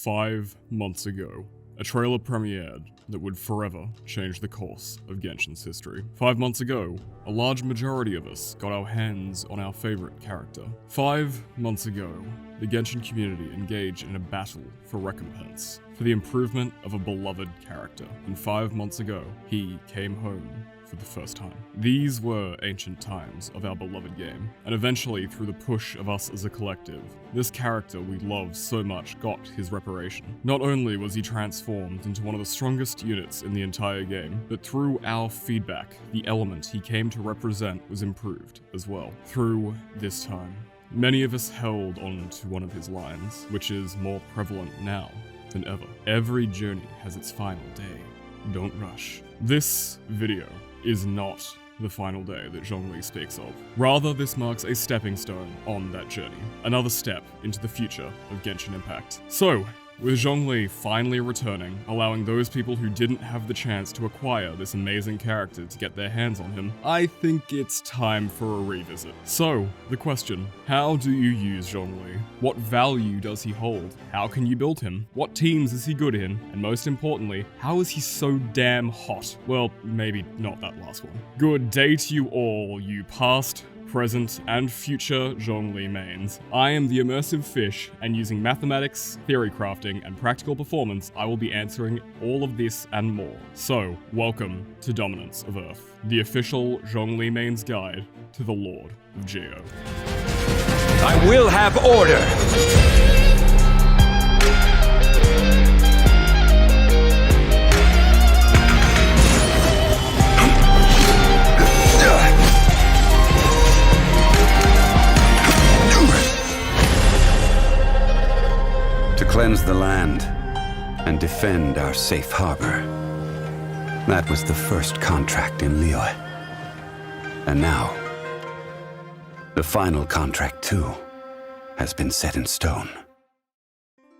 5 months ago, a trailer premiered that would forever change the course of Genshin's history. 5 months ago, a large majority of us got our hands on our favorite character. 5 months ago, the Genshin community engaged in a battle for recompense, for the improvement of a beloved character. And 5 months ago, he came home for the first time. These were ancient times of our beloved game, and eventually, through the push of us as a collective, this character we love so much got his reparation. Not only was he transformed into one of the strongest units in the entire game, but through our feedback, the element he came to represent was improved as well. Through this time, many of us held on to one of his lines, which is more prevalent now than ever. Every journey has its final day. Don't rush. This video is not the final day that Zhongli speaks of. Rather, this marks a stepping stone on that journey, another step into the future of Genshin Impact. So, with Zhongli finally returning, allowing those people who didn't have the chance to acquire this amazing character to get their hands on him, I think it's time for a revisit. So, the question, how do you use Zhongli? What value does he hold? How can you build him? What teams is he good in? And most importantly, how is he so damn hot? Well, maybe not that last one. Good day to you all, you past, present, and future Zhongli Mains. I am the immersive fish, and using mathematics, theory crafting, and practical performance, I will be answering all of this and more. So, welcome to Dominance of Earth, the official Zhongli Mains guide to the Lord of Geo. I will have order! To cleanse the land and defend our safe harbor. That was the first contract in Liyue. And now, the final contract too has been set in stone.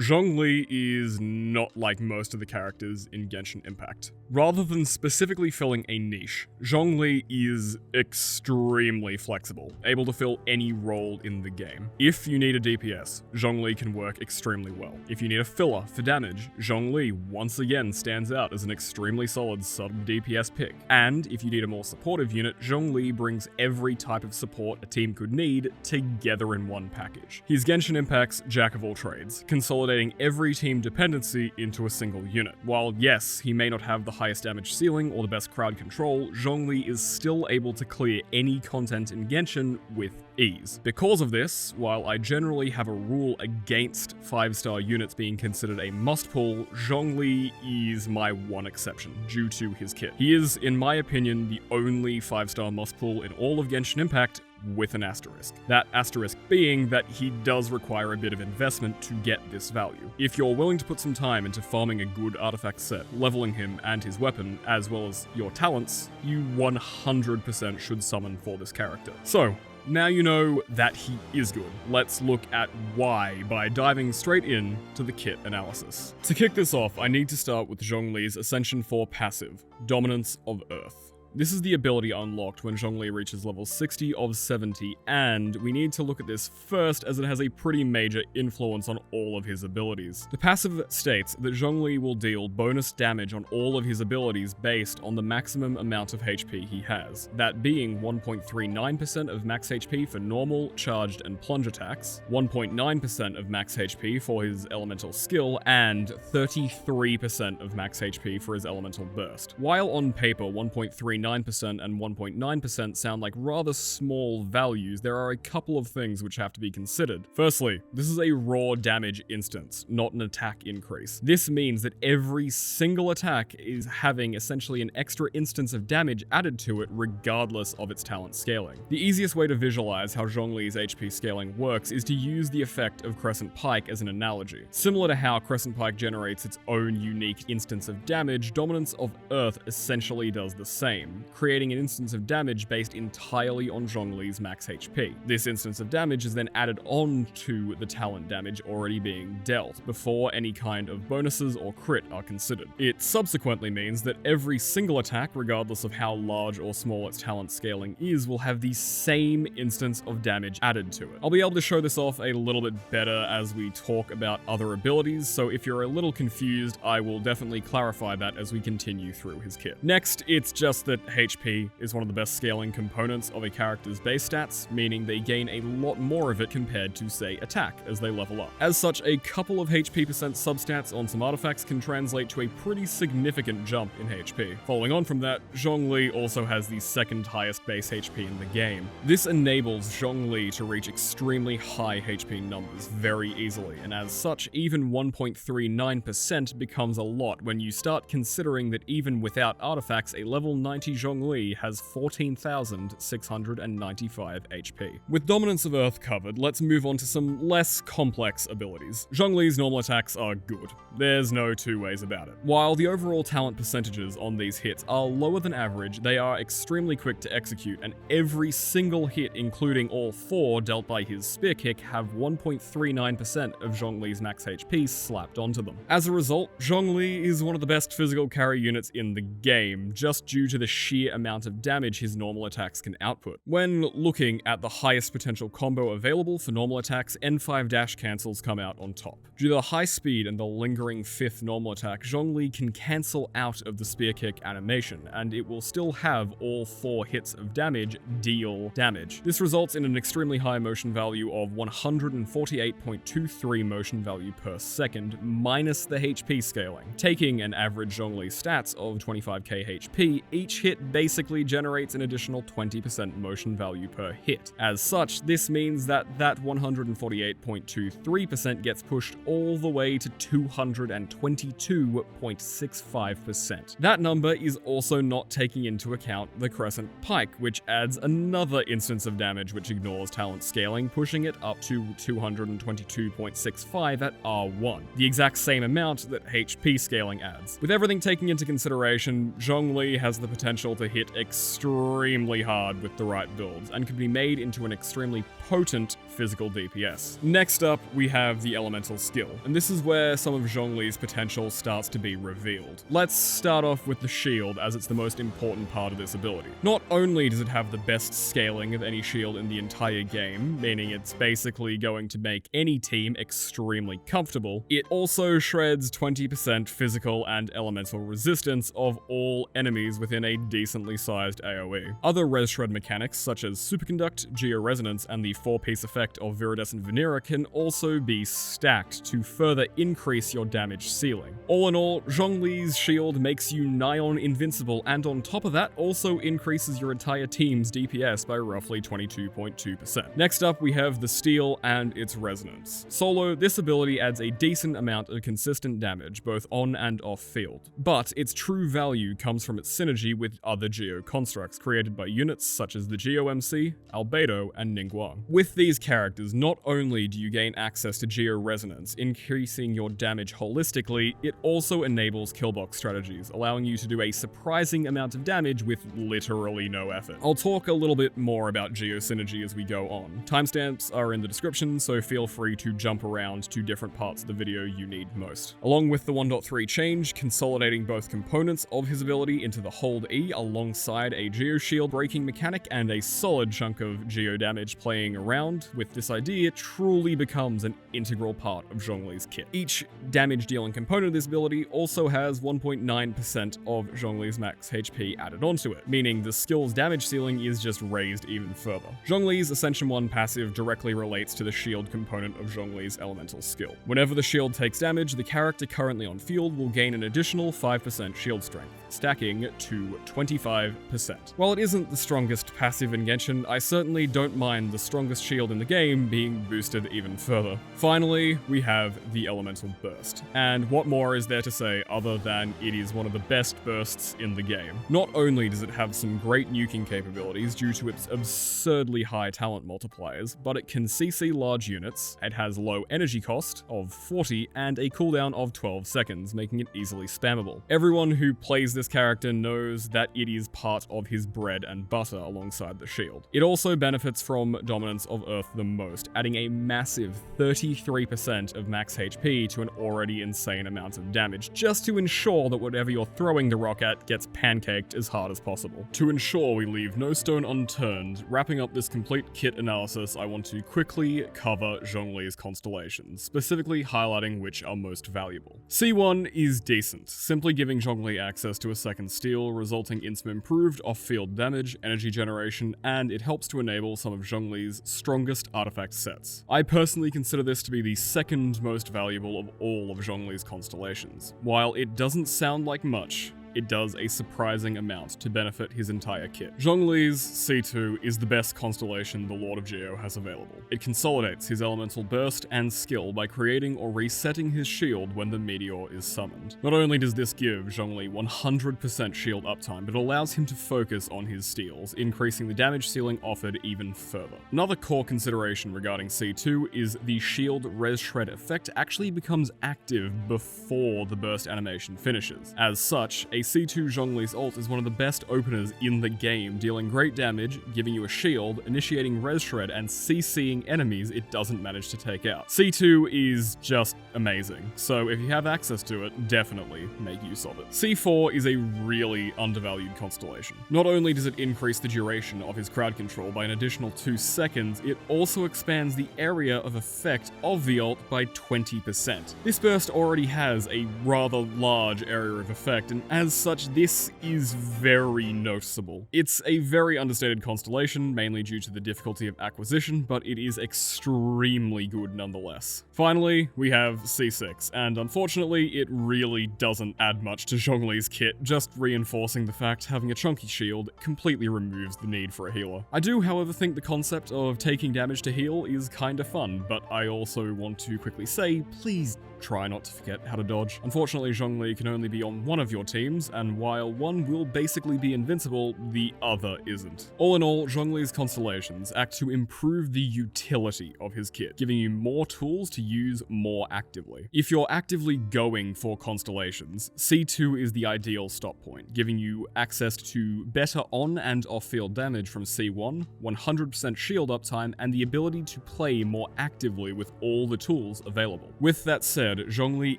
Zhongli is not like most of the characters in Genshin Impact. Rather than specifically filling a niche, Zhongli is extremely flexible, able to fill any role in the game. If you need a DPS, Zhongli can work extremely well. If you need a filler for damage, Zhongli once again stands out as an extremely solid sub-DPS pick. And if you need a more supportive unit, Zhongli brings every type of support a team could need together in one package. He's Genshin Impact's jack of all trades, consolidating every team dependency into a single unit. While yes, he may not have the highest damage ceiling or the best crowd control, Zhongli is still able to clear any content in Genshin with ease. Because of this, while I generally have a rule against 5-star units being considered a must-pull, Zhongli is my one exception, due to his kit. He is, in my opinion, the only 5-star must-pull in all of Genshin Impact, with an asterisk. That asterisk being that he does require a bit of investment to get this value. If you're willing to put some time into farming a good artifact set, leveling him and his weapon, as well as your talents, you 100% should summon for this character. So, now you know that he is good. Let's look at why by diving straight in to the kit analysis. To kick this off, I need to start with Zhongli's Ascension 4 passive, Dominance of Earth. This is the ability unlocked when Zhongli reaches level 60 of 70, and we need to look at this first as it has a pretty major influence on all of his abilities. The passive states that Zhongli will deal bonus damage on all of his abilities based on the maximum amount of HP he has, that being 1.39% of max HP for normal, charged, and plunge attacks, 1.9% of max HP for his elemental skill, and 33% of max HP for his elemental burst. While on paper 1.39% and 1.9% sound like rather small values, there are a couple of things which have to be considered. Firstly, this is a raw damage instance, not an attack increase. This means that every single attack is having essentially an extra instance of damage added to it regardless of its talent scaling. The easiest way to visualize how Zhongli's HP scaling works is to use the effect of Crescent Pike as an analogy. Similar to how Crescent Pike generates its own unique instance of damage, Dominance of Earth essentially does the same. game, creating an instance of damage based entirely on Zhongli's max HP. This instance of damage is then added on to the talent damage already being dealt, before any kind of bonuses or crit are considered. It subsequently means that every single attack, regardless of how large or small its talent scaling is, will have the same instance of damage added to it. I'll be able to show this off a little bit better as we talk about other abilities, so if you're a little confused, I will definitely clarify that as we continue through his kit. Next, it's just that HP is one of the best scaling components of a character's base stats, meaning they gain a lot more of it compared to, say, attack as they level up. As such, a couple of HP percent substats on some artifacts can translate to a pretty significant jump in HP. Following on from that, Zhongli also has the second highest base HP in the game. This enables Zhongli to reach extremely high HP numbers very easily, and as such, even 1.39% becomes a lot when you start considering that even without artifacts, a level 90 Zhongli has 14,695 HP. With Dominance of Earth covered, let's move on to some less complex abilities. Zhongli's normal attacks are good. There's no two ways about it. While the overall talent percentages on these hits are lower than average, they are extremely quick to execute, and every single hit, including all 4 dealt by his spear kick, have 1.39% of Zhongli's max HP slapped onto them. As a result, Zhongli is one of the best physical carry units in the game, just due to the sheer amount of damage his normal attacks can output. When looking at the highest potential combo available for normal attacks, N5 dash cancels come out on top. Due to the high speed and the lingering 5th normal attack, Zhongli can cancel out of the spear kick animation, and it will still have all 4 hits of damage deal damage. This results in an extremely high motion value of 148.23 motion value per second, minus the HP scaling. Taking an average Zhongli stats of 25k HP, each hit basically generates an additional 20% motion value per hit. As such, this means that 148.23% gets pushed all the way to 222.65%. That number is also not taking into account the Crescent Pike, which adds another instance of damage which ignores talent scaling, pushing it up to 222.65 at R1, the exact same amount that HP scaling adds. With everything taken into consideration, Zhongli has the potential to hit extremely hard with the right builds, and can be made into an extremely potent physical DPS. Next up, we have the elemental skill, and this is where some of Zhongli's potential starts to be revealed. Let's start off with the shield, as it's the most important part of this ability. Not only does it have the best scaling of any shield in the entire game, meaning it's basically going to make any team extremely comfortable, it also shreds 20% physical and elemental resistance of all enemies within a decently sized AoE. Other res shred mechanics such as Superconduct, Georesonance, and the 4-piece effect of Viridescent Veneera can also be stacked to further increase your damage ceiling. All in all, Zhongli's shield makes you nigh on invincible, and on top of that also increases your entire team's DPS by roughly 22.2%. Next up, we have the Stele and its Resonance. Solo, this ability adds a decent amount of consistent damage, both on and off field, but its true value comes from its synergy with other Geo constructs created by units such as the Geo MC, Albedo, and Ningguang. With these characters, not only do you gain access to Geo Resonance, increasing your damage holistically, it also enables killbox strategies, allowing you to do a surprising amount of damage with literally no effort. I'll talk a little bit more about Geo Synergy as we go on. Timestamps are in the description, so feel free to jump around to different parts of the video you need most. Along with the 1.3 change, consolidating both components of his ability into the Hold E alongside a Geo Shield breaking mechanic and a solid chunk of Geo damage playing around with this idea, truly becomes an integral part of Zhongli's kit. Each damage dealing component of this ability also has 1.9% of Zhongli's max HP added onto it, meaning the skill's damage ceiling is just raised even further. Zhongli's Ascension 1 passive directly relates to the shield component of Zhongli's elemental skill. Whenever the shield takes damage, the character currently on field will gain an additional 5% shield strength, stacking to 25%. While it isn't the strongest passive in Genshin, I certainly don't mind the strongest shield in the game being boosted even further. Finally, we have the Elemental Burst. And what more is there to say other than it is one of the best bursts in the game? Not only does it have some great nuking capabilities due to its absurdly high talent multipliers, but it can CC large units, it has low energy cost of 40, and a cooldown of 12 seconds, making it easily spammable. Everyone who plays this character knows that it is part of his bread and butter alongside the shield. It also benefits from dominance of Earth the most, adding a massive 33% of max HP to an already insane amount of damage, just to ensure that whatever you're throwing the rock at gets pancaked as hard as possible. To ensure we leave no stone unturned, wrapping up this complete kit analysis, I want to quickly cover Zhongli's constellations, specifically highlighting which are most valuable. C1 is decent, simply giving Zhongli access to a second steel, resulting in some improved off-field damage, energy generation, and it helps to enable some of Zhongli's strongest artifact sets. I personally consider this to be the second most valuable of all of Zhongli's constellations. While it doesn't sound like much, it does a surprising amount to benefit his entire kit. Zhongli's C2 is the best constellation the Lord of Geo has available. It consolidates his elemental burst and skill by creating or resetting his shield when the meteor is summoned. Not only does this give Zhongli 100% shield uptime, but allows him to focus on his steals, increasing the damage ceiling offered even further. Another core consideration regarding C2 is the shield res shred effect actually becomes active before the burst animation finishes. As such, a C2 Zhongli's ult is one of the best openers in the game, dealing great damage, giving you a shield, initiating res shred, and CCing enemies it doesn't manage to take out. C2 is just amazing, so if you have access to it, definitely make use of it. C4 is a really undervalued constellation. Not only does it increase the duration of his crowd control by an additional 2 seconds, it also expands the area of effect of the ult by 20%. This burst already has a rather large area of effect, and as such, this is very noticeable. It's a very understated constellation, mainly due to the difficulty of acquisition, but it is extremely good nonetheless. Finally, we have C6, and unfortunately, it really doesn't add much to Zhongli's kit, just reinforcing the fact having a chunky shield completely removes the need for a healer. I do, however, think the concept of taking damage to heal is kinda fun, but I also want to quickly say, please try not to forget how to dodge. Unfortunately, Zhongli can only be on one of your teams, and while one will basically be invincible, the other isn't. All in all, Zhongli's constellations act to improve the utility of his kit, giving you more tools to use more actively. If you're actively going for constellations, C2 is the ideal stop point, giving you access to better on and off-field damage from C1, 100% shield uptime, and the ability to play more actively with all the tools available. With that said, Zhongli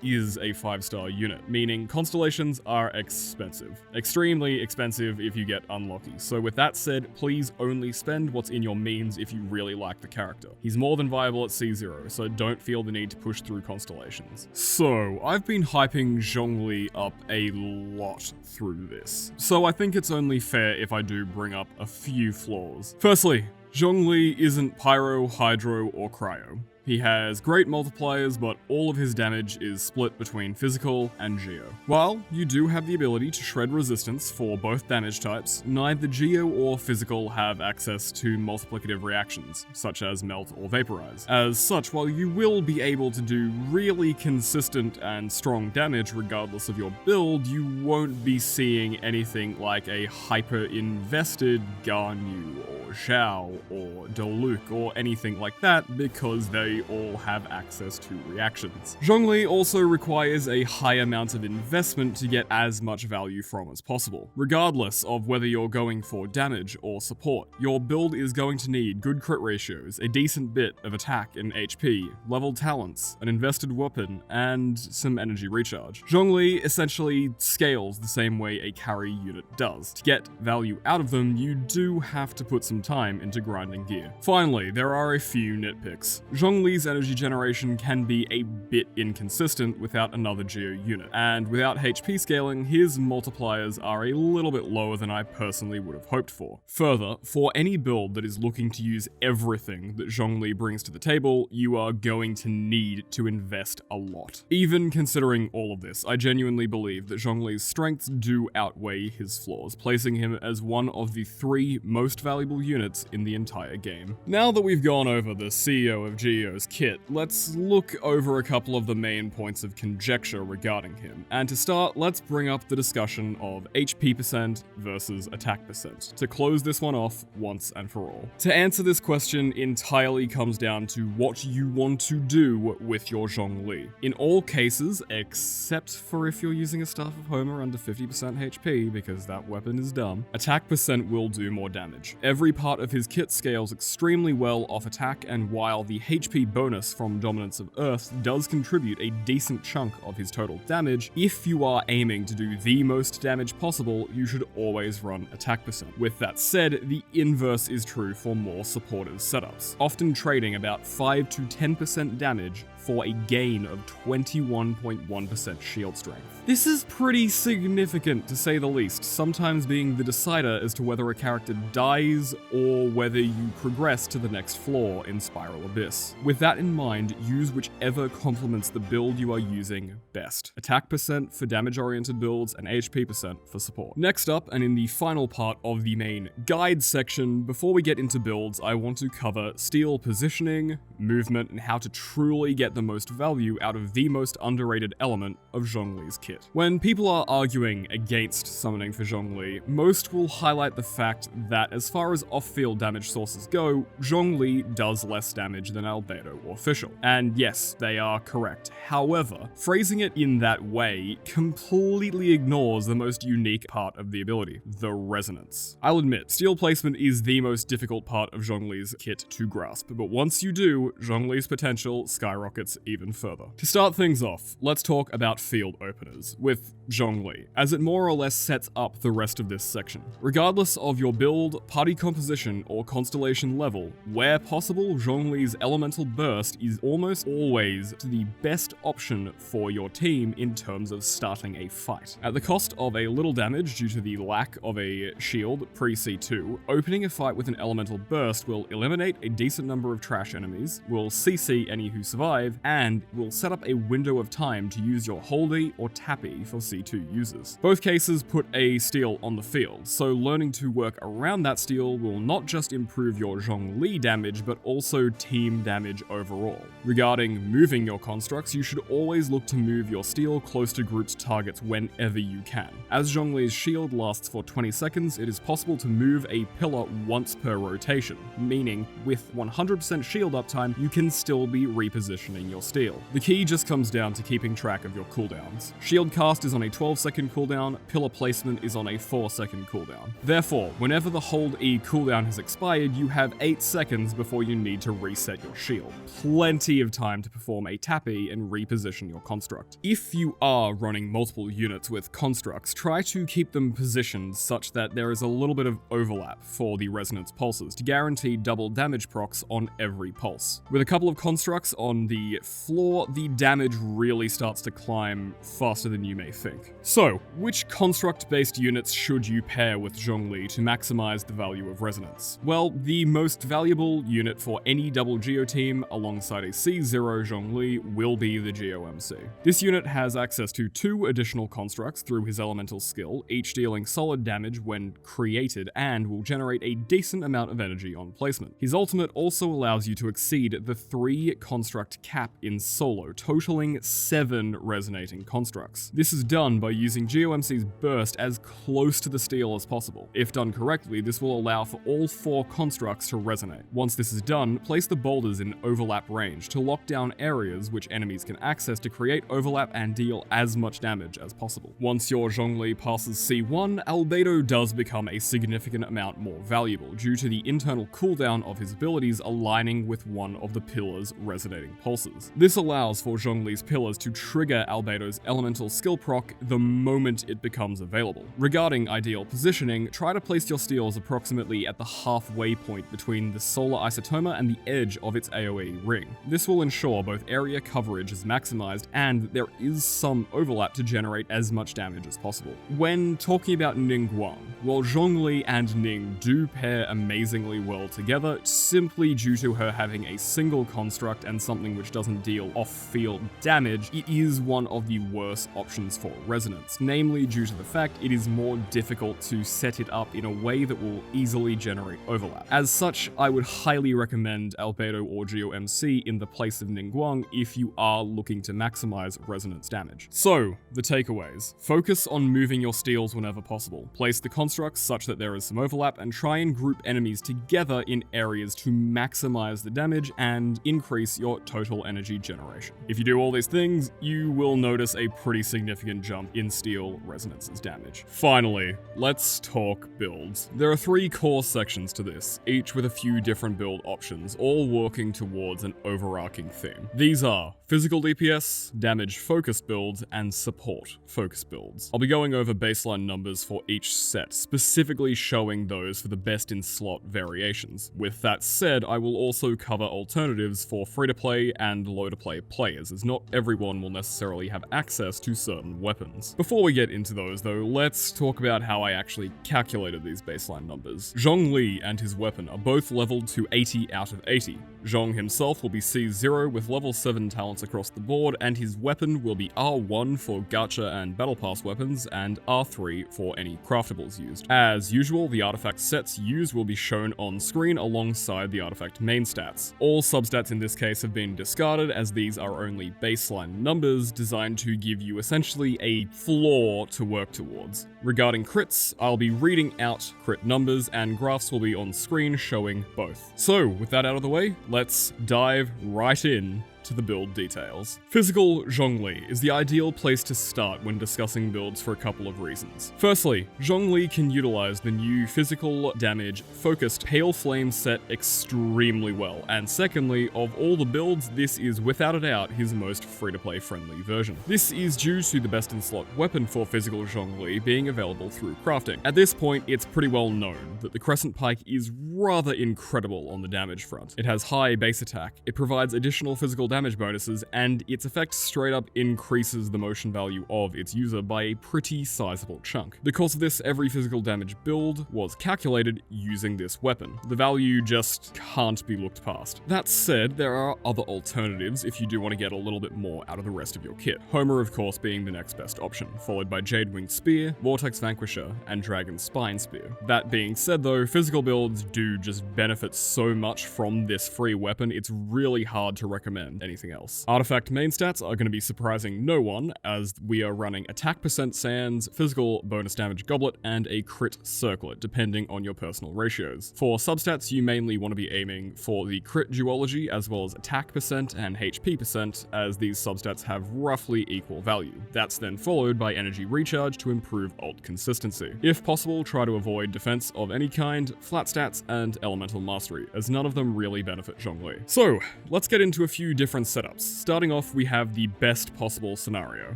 is a 5-star unit, meaning constellations are expensive. Extremely expensive if you get unlucky. So with that said, please only spend what's in your means if you really like the character. He's more than viable at C0, so don't feel the need to push through constellations. So, I've been hyping Zhongli up a lot through this, so I think it's only fair if I do bring up a few flaws. Firstly, Zhongli isn't Pyro, Hydro, or Cryo. He has great multipliers, but all of his damage is split between physical and Geo. While you do have the ability to shred resistance for both damage types, neither Geo or physical have access to multiplicative reactions, such as melt or vaporize. As such, while you will be able to do really consistent and strong damage regardless of your build, you won't be seeing anything like a hyper-invested Garnu or Zhao or Diluc or anything like that, because they all have access to reactions. Zhongli also requires a high amount of investment to get as much value from as possible. Regardless of whether you're going for damage or support, your build is going to need good crit ratios, a decent bit of attack and HP, leveled talents, an invested weapon, and some energy recharge. Zhongli essentially scales the same way a carry unit does. To get value out of them, you do have to put some time into grinding gear. Finally, there are a few nitpicks. Zhongli's energy generation can be a bit inconsistent without another Geo unit, and without HP scaling, his multipliers are a little bit lower than I personally would have hoped for. Further, for any build that is looking to use everything that Zhongli brings to the table, you are going to need to invest a lot. Even considering all of this, I genuinely believe that Zhongli's strengths do outweigh his flaws, placing him as one of the 3 most valuable units units in the entire game. Now that we've gone over the CEO of Geo's kit, let's look over a couple of the main points of conjecture regarding him. And to start, let's bring up the discussion of HP percent versus attack percent, to close this one off once and for all. To answer this question entirely comes down to what you want to do with your Zhongli. In all cases, except for if you're using a Staff of Homer under 50% HP, because that weapon is dumb, attack percent will do more damage. Every part of his kit scales extremely well off attack, and while the HP bonus from Dominance of Earth does contribute a decent chunk of his total damage, if you are aiming to do the most damage possible, you should always run attack percent. With that said, the inverse is true for more supportive setups, often trading about 5 to 10% damage for a gain of 21.1% shield strength. This is pretty significant to say the least, sometimes being the decider as to whether a character dies or whether you progress to the next floor in Spiral Abyss. With that in mind, use whichever complements the build you are using best. Attack percent for damage-oriented builds and HP percent for support. Next up, and in the final part of the main guide section, before we get into builds, I want to cover Stele positioning, movement, and how to truly get the most value out of the most underrated element of Zhongli's kit. When people are arguing against summoning for Zhongli, most will highlight the fact that as far as off-field damage sources go, Zhongli does less damage than Albedo or Fischl. And yes, they are correct. However, phrasing it in that way completely ignores the most unique part of the ability, the resonance. I'll admit, Stele placement is the most difficult part of Zhongli's kit to grasp, but once you do, Zhongli's potential skyrockets even further. To start things off, let's talk about field openers, with Zhongli, as it more or less sets up the rest of this section. Regardless of your build, party composition, or constellation level, where possible, Zhongli's elemental burst is almost always the best option for your team in terms of starting a fight. At the cost of a little damage due to the lack of a shield pre-C2, opening a fight with an elemental burst will eliminate a decent number of trash enemies, will CC any who survive, and will set up a window of time to use your Holdy or Tappy for C2 users. Both cases put a Stele on the field, so learning to work around that Stele will not just improve your Zhongli damage, but also team damage overall. Regarding moving your constructs, you should always look to move your Stele close to grouped targets whenever you can. As Zhongli's shield lasts for 20 seconds, it is possible to move a pillar once per rotation, meaning with 100% shield uptime, you can still be repositioning your Stele. The key just comes down to keeping track of your cooldowns. Shield cast is on a 12-second cooldown, pillar placement is on a 4-second cooldown. Therefore, whenever the Hold E cooldown has expired, you have 8 seconds before you need to reset your shield. Plenty of time to perform a Tappy and reposition your construct. If you are running multiple units with constructs, try to keep them positioned such that there is a little bit of overlap for the resonance pulses to guarantee double damage procs on every pulse. With a couple of constructs on the floor, the damage really starts to climb faster than you may think. So, which construct-based units should you pair with Zhongli to maximize the value of resonance? Well, the most valuable unit for any double Geo team alongside a C0 Zhongli will be the Geo MC. This unit has access to 2 additional constructs through his elemental skill, each dealing solid damage when created and will generate a decent amount of energy on placement. His ultimate also allows you to exceed the 3 construct cap in solo, totaling 7 resonating constructs. This is done by using GeoMC's burst as close to the Stele as possible. If done correctly, this will allow for all 4 constructs to resonate. Once this is done, place the boulders in overlap range to lock down areas which enemies can access to create overlap and deal as much damage as possible. Once your Zhongli passes C1, Albedo does become a significant amount more valuable due to the internal cooldown of his abilities aligning with one of the pillar's resonating pulses. This allows for Zhongli's pillars to trigger Albedo's elemental skill proc the moment it becomes available. Regarding ideal positioning, try to place your Steles approximately at the halfway point between the solar isotoma and the edge of its AoE ring. This will ensure both area coverage is maximized and there is some overlap to generate as much damage as possible. When talking about Ningguang, while Zhongli and Ning do pair amazingly well together, simply due to her having a single construct and something which doesn't deal off-field damage, it is one of the worst options for Resonance, namely due to the fact it is more difficult to set it up in a way that will easily generate overlap. As such, I would highly recommend Albedo or Geo MC in the place of Ningguang if you are looking to maximize Resonance damage. So, the takeaways. Focus on moving your steals whenever possible. Place the constructs such that there is some overlap and try and group enemies together in areas to maximize the damage and increase your total energy generation. If you do all these things, you will notice a pretty significant jump in Steel Resonance's damage. Finally, let's talk builds. There are 3 core sections to this, each with a few different build options, all working towards an overarching theme. These are physical DPS, damage-focused builds, and support-focused builds. I'll be going over baseline numbers for each set, specifically showing those for the best-in-slot variations. With that said, I will also cover alternatives for free-to-play and low-to-play players, as not everyone will necessarily have access to certain weapons. Before we get into those though, let's talk about how I actually calculated these baseline numbers. Zhongli and his weapon are both leveled to 80 out of 80. Zhong himself will be C0 with level 7 talents across the board, and his weapon will be R1 for gacha and battle pass weapons, and R3 for any craftables used. As usual, the artifact sets used will be shown on screen alongside the artifact main stats. All substats in this case have been discarded, as these are only baseline numbers designed to give you essentially a floor to work towards. Regarding crits, I'll be reading out crit numbers, and graphs will be on screen showing both. So, with that out of the way, let's dive right in to the build details. Physical Zhongli is the ideal place to start when discussing builds for a couple of reasons. Firstly, Zhongli can utilize the new physical damage focused Pale Flame set extremely well, and secondly, of all the builds, this is without a doubt his most free-to-play friendly version. This is due to the best-in-slot weapon for physical Zhongli being available through crafting. At this point, it's pretty well known that the Crescent Pike is rather incredible on the damage front. It has high base attack, it provides additional physical damage bonuses, and its effect straight up increases the motion value of its user by a pretty sizable chunk. Because of this, every physical damage build was calculated using this weapon. The value just can't be looked past. That said, there are other alternatives if you do want to get a little bit more out of the rest of your kit. Homer, of course, being the next best option, followed by Jade Winged Spear, Vortex Vanquisher, and Dragon Spine Spear. That being said though, physical builds do just benefit so much from this free weapon, it's really hard to recommend anything else. Artifact main stats are going to be surprising no one, as we are running attack percent sands, physical bonus damage goblet, and a crit circlet, depending on your personal ratios. For substats, you mainly want to be aiming for the crit duology, as well as attack percent and HP percent, as these substats have roughly equal value. That's then followed by energy recharge to improve ult consistency. If possible, try to avoid defense of any kind, flat stats, and elemental mastery, as none of them really benefit Zhongli. So, let's get into a few different setups. Starting off, we have the best possible scenario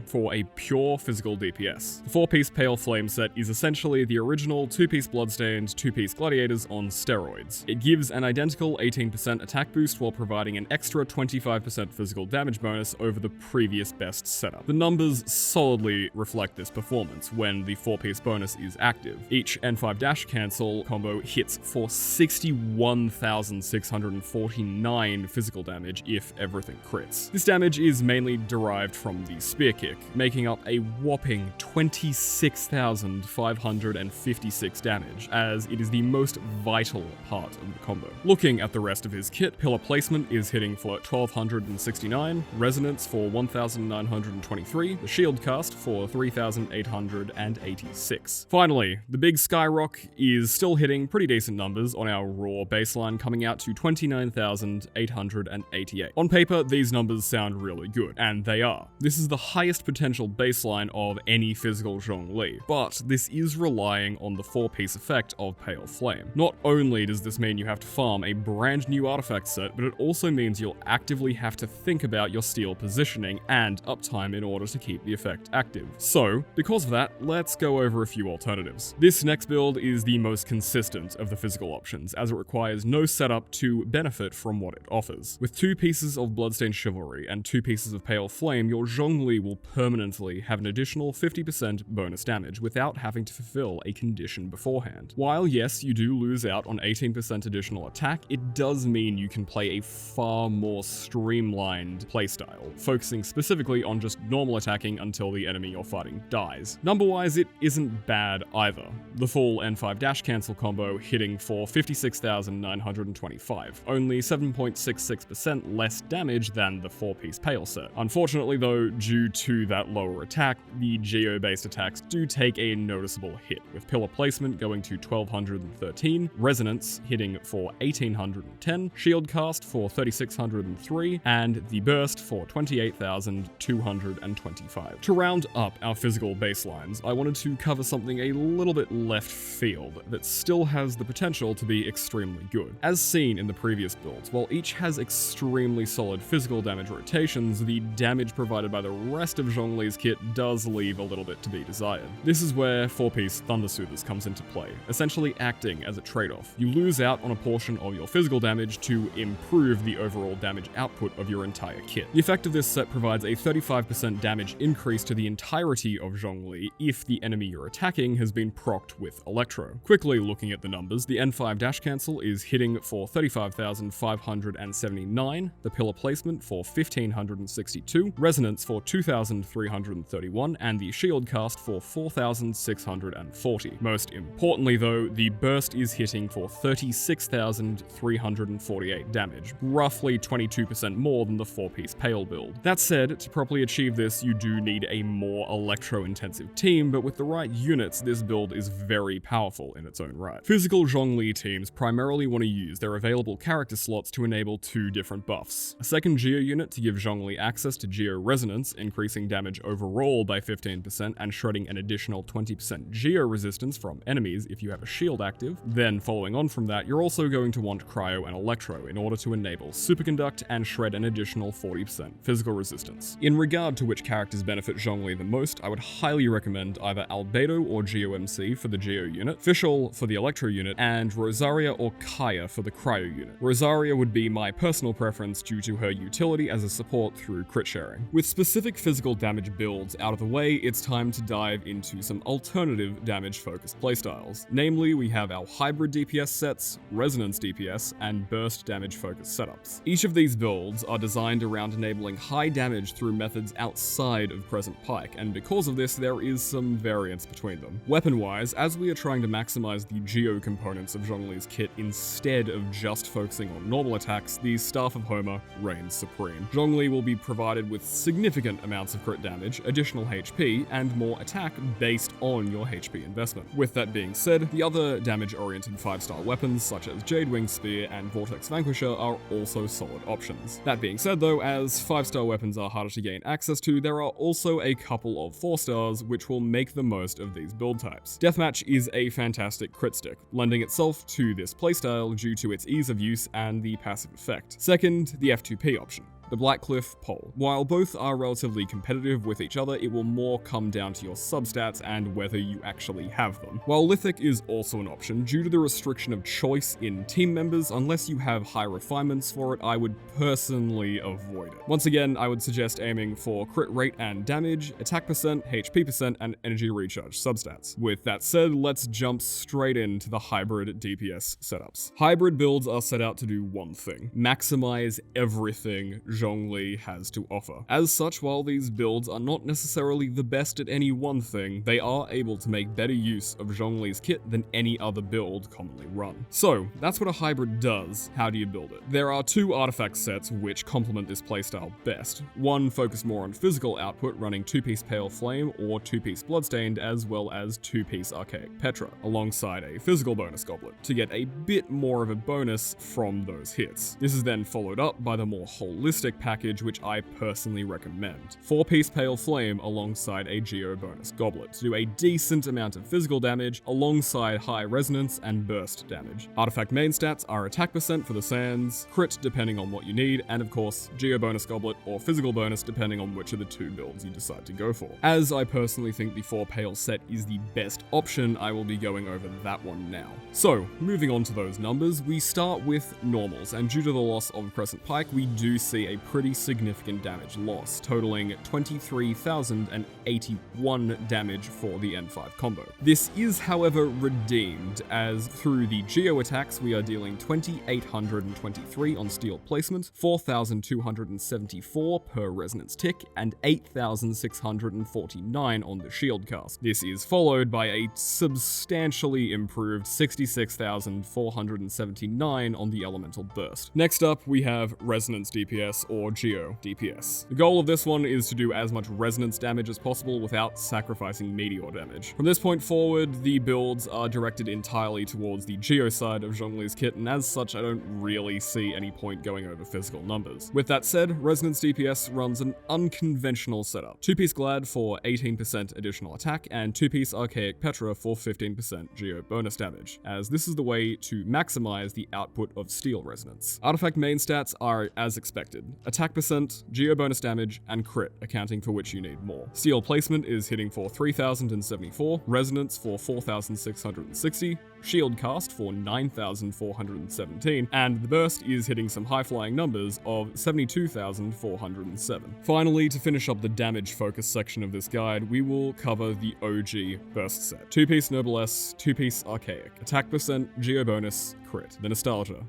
for a pure physical DPS. The 4-piece Pale Flame set is essentially the original 2-piece Bloodstained, 2-piece Gladiators on steroids. It gives an identical 18% attack boost while providing an extra 25% physical damage bonus over the previous best setup. The numbers solidly reflect this performance when the 4-piece bonus is active. Each N5 dash cancel combo hits for 61,649 physical damage if everything crits. This damage is mainly derived from the Spear Kick, making up a whopping 26,556 damage, as it is the most vital part of the combo. Looking at the rest of his kit, Pillar Placement is hitting for 1,269, Resonance for 1,923, the Shield Cast for 3,886. Finally, the big Skyrock is still hitting pretty decent numbers on our raw baseline, coming out to 29,888. On paper, these numbers sound really good, and they are. This is the highest potential baseline of any physical Zhongli, but this is relying on the 4-piece effect of Pale Flame. Not only does this mean you have to farm a brand new artifact set, but it also means you'll actively have to think about your steel positioning and uptime in order to keep the effect active. So, because of that, let's go over a few alternatives. This next build is the most consistent of the physical options, as it requires no setup to benefit from what it offers. With 2 pieces of Bloodstained Chivalry and 2 pieces of Pale Flame, your Zhongli will permanently have an additional 50% bonus damage without having to fulfill a condition beforehand. While yes, you do lose out on 18% additional attack, it does mean you can play a far more streamlined playstyle, focusing specifically on just normal attacking until the enemy you're fighting dies. Number-wise, it isn't bad either. The full N5 dash cancel combo hitting for 56,925, only 7.66% less damage than the 4-piece Pale set. Unfortunately though, due to that lower attack, the Geo-based attacks do take a noticeable hit, with Pillar Placement going to 1213, Resonance hitting for 1810, Shield Cast for 3603, and the Burst for 28,225. To round up our physical baselines, I wanted to cover something a little bit left field that still has the potential to be extremely good. As seen in the previous builds, while each has extremely solid physical damage rotations, the damage provided by the rest of Zhongli's kit does leave a little bit to be desired. This is where 4-piece Thunder Soothers comes into play, essentially acting as a trade-off. You lose out on a portion of your physical damage to improve the overall damage output of your entire kit. The effect of this set provides a 35% damage increase to the entirety of Zhongli if the enemy you're attacking has been procced with Electro. Quickly looking at the numbers, the N5 dash cancel is hitting for 35,579, the Pillar Placement for 1,562, Resonance for 2,331, and the Shield Cast for 4,640. Most importantly though, the Burst is hitting for 36,348 damage, roughly 22% more than the 4-piece Pale build. That said, to properly achieve this, you do need a more electro-intensive team, but with the right units, this build is very powerful in its own right. Physical Zhongli teams primarily want to use their available character slots to enable 2 different buffs. A second Geo unit to give Zhongli access to Geo Resonance, increasing damage overall by 15% and shredding an additional 20% Geo resistance from enemies if you have a shield active. Then following on from that, you're also going to want Cryo and Electro in order to enable Superconduct and shred an additional 40% physical resistance. In regard to which characters benefit Zhongli the most, I would highly recommend either Albedo or Geo MC for the Geo unit, Fischl for the Electro unit, and Rosaria or Kaya for the Cryo unit. Rosaria would be my personal preference due to her utility as a support through crit sharing. With specific physical damage builds out of the way, it's time to dive into some alternative damage-focused playstyles. Namely, we have our hybrid DPS sets, resonance DPS, and burst damage-focused setups. Each of these builds are designed around enabling high damage through methods outside of Crescent Pike, and because of this, there is some variance between them. Weapon-wise, as we are trying to maximize the Geo components of Zhongli's kit instead of just focusing on normal attacks, the Staff of Homer reigns supreme. Zhongli will be provided with significant amounts of crit damage, additional HP, and more attack based on your HP investment. With that being said, the other damage-oriented 5-star weapons such as Jade Wing Spear and Vortex Vanquisher are also solid options. That being said though, as 5-star weapons are harder to gain access to, there are also a couple of 4-stars which will make the most of these build types. Deathmatch is a fantastic crit stick, lending itself to this playstyle due to its ease of use and the passive effect. Second, the F2P option. The Blackcliff Pole. While both are relatively competitive with each other, it will more come down to your substats and whether you actually have them. While Lithic is also an option, due to the restriction of choice in team members, unless you have high refinements for it, I would personally avoid it. Once again, I would suggest aiming for crit rate and damage, attack percent, HP percent, and energy recharge substats. With that said, let's jump straight into the hybrid DPS setups. Hybrid builds are set out to do one thing: maximize everything Zhongli has to offer. As such, while these builds are not necessarily the best at any one thing, they are able to make better use of Zhongli's kit than any other build commonly run. So, that's what a hybrid does. How do you build it? There are 2 artifact sets which complement this playstyle best. One focused more on physical output, running 2-piece Pale Flame or 2-piece Bloodstained, as well as 2-piece Archaic Petra, alongside a physical bonus goblet, to get a bit more of a bonus from those hits. This is then followed up by the more holistic package, which I personally recommend. 4-piece Pale Flame alongside a Geo bonus goblet to do a decent amount of physical damage alongside high resonance and burst damage. Artifact main stats are attack percent for the sands, crit depending on what you need, and of course Geo bonus goblet or physical bonus depending on which of the 2 builds you decide to go for. As I personally think the 4 Pale set is the best option, I will be going over that one now. So, moving on to those numbers, we start with normals, and due to the loss of Crescent Pike, we do see a a pretty significant damage loss, totaling 23,081 damage for the N5 combo. This is, however, redeemed, as through the Geo attacks we are dealing 2,823 on Stele placement, 4,274 per resonance tick, and 8,649 on the shield cast. This is followed by a substantially improved 66,479 on the elemental burst. Next up, we have resonance DPS or Geo DPS. The goal of this one is to do as much resonance damage as possible without sacrificing meteor damage. From this point forward, the builds are directed entirely towards the Geo side of Zhongli's kit, and as such, I don't really see any point going over physical numbers. With that said, resonance DPS runs an unconventional setup. 2-piece Glad for 18% additional attack, and 2-piece Archaic Petra for 15% Geo bonus damage, as this is the way to maximize the output of Stele resonance. Artifact main stats are as expected: attack percent, Geo bonus damage, and crit, accounting for which you need more. Stele placement is hitting for 3,074, resonance for 4,660, shield cast for 9,417, and the burst is hitting some high-flying numbers of 72,407. Finally, to finish up the damage focus section of this guide, we will cover the OG burst set. 2-piece Noblesse, 2-piece Archaic, attack percent, Geo bonus, crit. The nostalgia.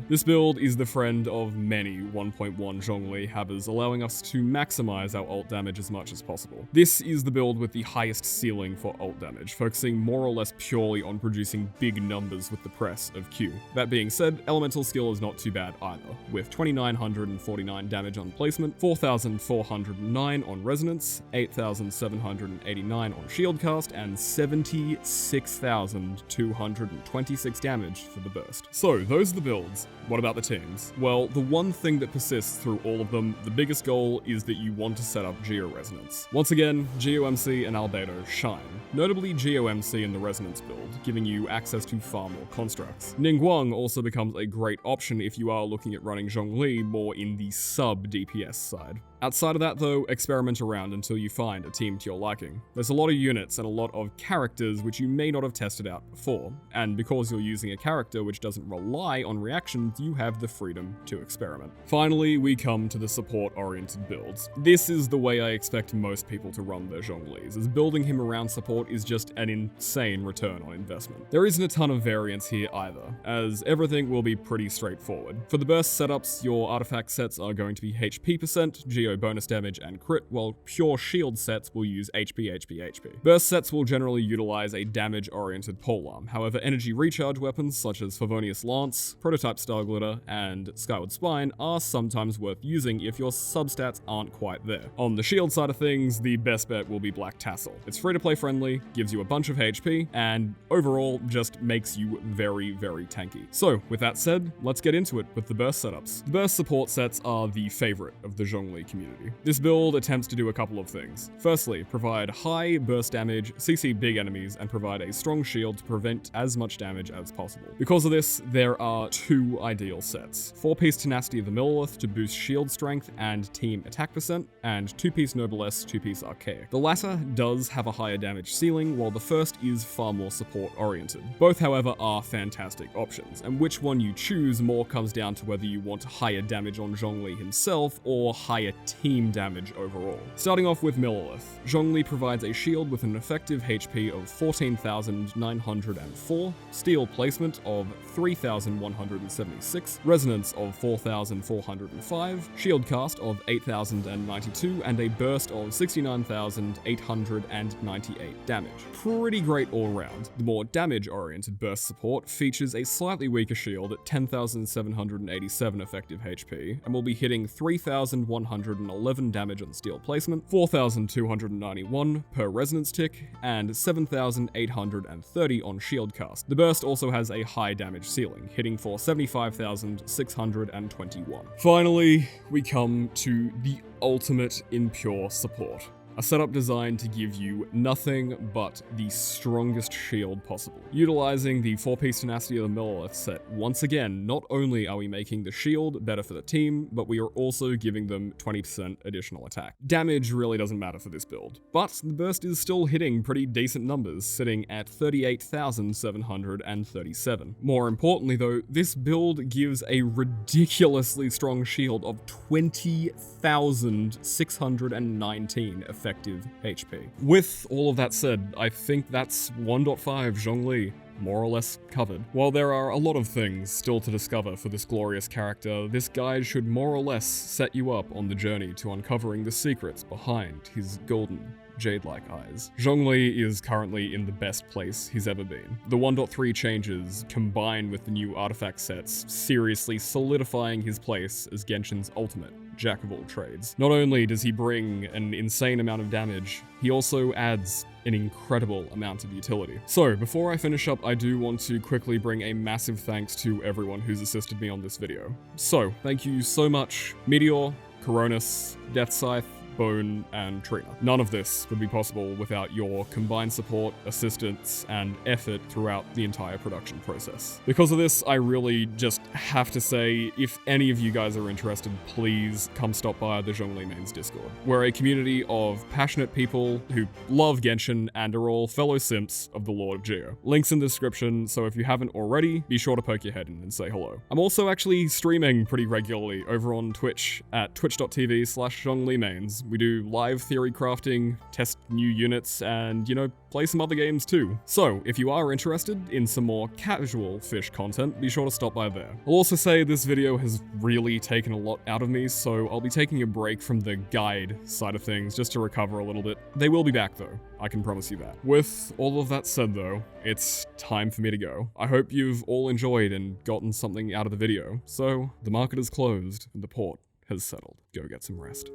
This build is the friend of many 1.1 Zhongli habbers, allowing us to maximize our ult damage as much as possible. This is the build with the highest ceiling for ult damage, focusing more or less purely on producing big numbers with the press of Q. That being said, elemental skill is not too bad either, with 2,949 damage on placement, 4,409 on resonance, 8,789 on shield cast, and 76,226 damage for the burst. So, those are the builds. What about the teams? Well, the one thing that persists through all of them, the biggest goal, is that you want to set up Geo Resonance. Once again, Geo MC and Albedo shine. Notably Geo MC in the Resonance build, giving you access to far more constructs. Ningguang also becomes a great option if you are looking at running Zhongli more in the sub-DPS side. Outside of that though, experiment around until you find a team to your liking. There's a lot of units and a lot of characters which you may not have tested out before, and because you're using a character which doesn't rely on reactions, you have the freedom to experiment. Finally, we come to the support-oriented builds. This is the way I expect most people to run their Zhonglis, as building him around support is just an insane return on investment. There isn't a ton of variance here either, as everything will be pretty straightforward. For the burst setups, your artifact sets are going to be HP percent, Geo bonus damage, and crit, while pure shield sets will use HP. Burst sets will generally utilize a damage-oriented polearm. However, energy recharge weapons such as Favonius Lance, Prototype Star Glitter, and Skyward Spine are sometimes worth using if your substats aren't quite there. On the shield side of things, the best bet will be Black Tassel. It's free-to-play friendly, gives you a bunch of HP, and overall just makes you very, very tanky. So, with that said, let's get into it with the burst setups. The burst support sets are the favorite of the Zhongli community. This build attempts to do a couple of things. Firstly, provide high burst damage, CC big enemies, and provide a strong shield to prevent as much damage as possible. Because of this, there are two ideal sets. 4-piece Tenacity of the Millilith to boost shield strength and team attack percent, and 2-piece Noblesse, 2-piece Archaic. The latter does have a higher damage ceiling, while the first is far more support oriented. Both, however, are fantastic options, and which one you choose more comes down to whether you want higher damage on Zhongli himself or higher team damage overall. Starting off with Millilith, Zhongli provides a shield with an effective HP of 14,904, Stele placement of 3,176, resonance of 4,405, shield cast of 8,092, and a burst of 69,898 damage. Pretty great all round. The more damage-oriented burst support features a slightly weaker shield at 10,787 effective HP, and will be hitting 3,111 damage on Stele placement, 4,291 per resonance tick, and 7,830 on shield cast. The burst also has a high damage ceiling, hitting for 75,621. Finally, we come to the ultimate in pure support: A setup designed to give you nothing but the strongest shield possible. Utilizing the 4-piece Tenacity of the Millilith set, once again, not only are we making the shield better for the team, but we are also giving them 20% additional attack. Damage really doesn't matter for this build, but the burst is still hitting pretty decent numbers, sitting at 38,737. More importantly though, this build gives a ridiculously strong shield of 20,619 effective HP. With all of that said, I think that's 1.5 Zhongli more or less covered. While there are a lot of things still to discover for this glorious character, this guide should more or less set you up on the journey to uncovering the secrets behind his golden jade-like eyes. Zhongli is currently in the best place he's ever been. The 1.3 changes, combined with the new artifact sets, seriously solidifying his place as Genshin's ultimate jack of all trades. Not only does he bring an insane amount of damage, he also adds an incredible amount of utility. So, before I finish up, I do want to quickly bring a massive thanks to everyone who's assisted me on this video. So, thank you so much, Meteor, Coronis, Death Scythe, Bone, and Trina. None of this would be possible without your combined support, assistance, and effort throughout the entire production process. Because of this, I really just have to say, if any of you guys are interested, please come stop by the Zhongli Mains Discord. We're a community of passionate people who love Genshin and are all fellow simps of the Lord of Geo. Links in the description, so if you haven't already, be sure to poke your head in and say hello. I'm also actually streaming pretty regularly over on Twitch at twitch.tv/Zhongli Mains. We do live theory crafting, test new units, and, play some other games too. So, if you are interested in some more casual fish content, be sure to stop by there. I'll also say this video has really taken a lot out of me, so I'll be taking a break from the guide side of things just to recover a little bit. They will be back though, I can promise you that. With all of that said though, it's time for me to go. I hope you've all enjoyed and gotten something out of the video. So, the market is closed and the port has settled. Go get some rest.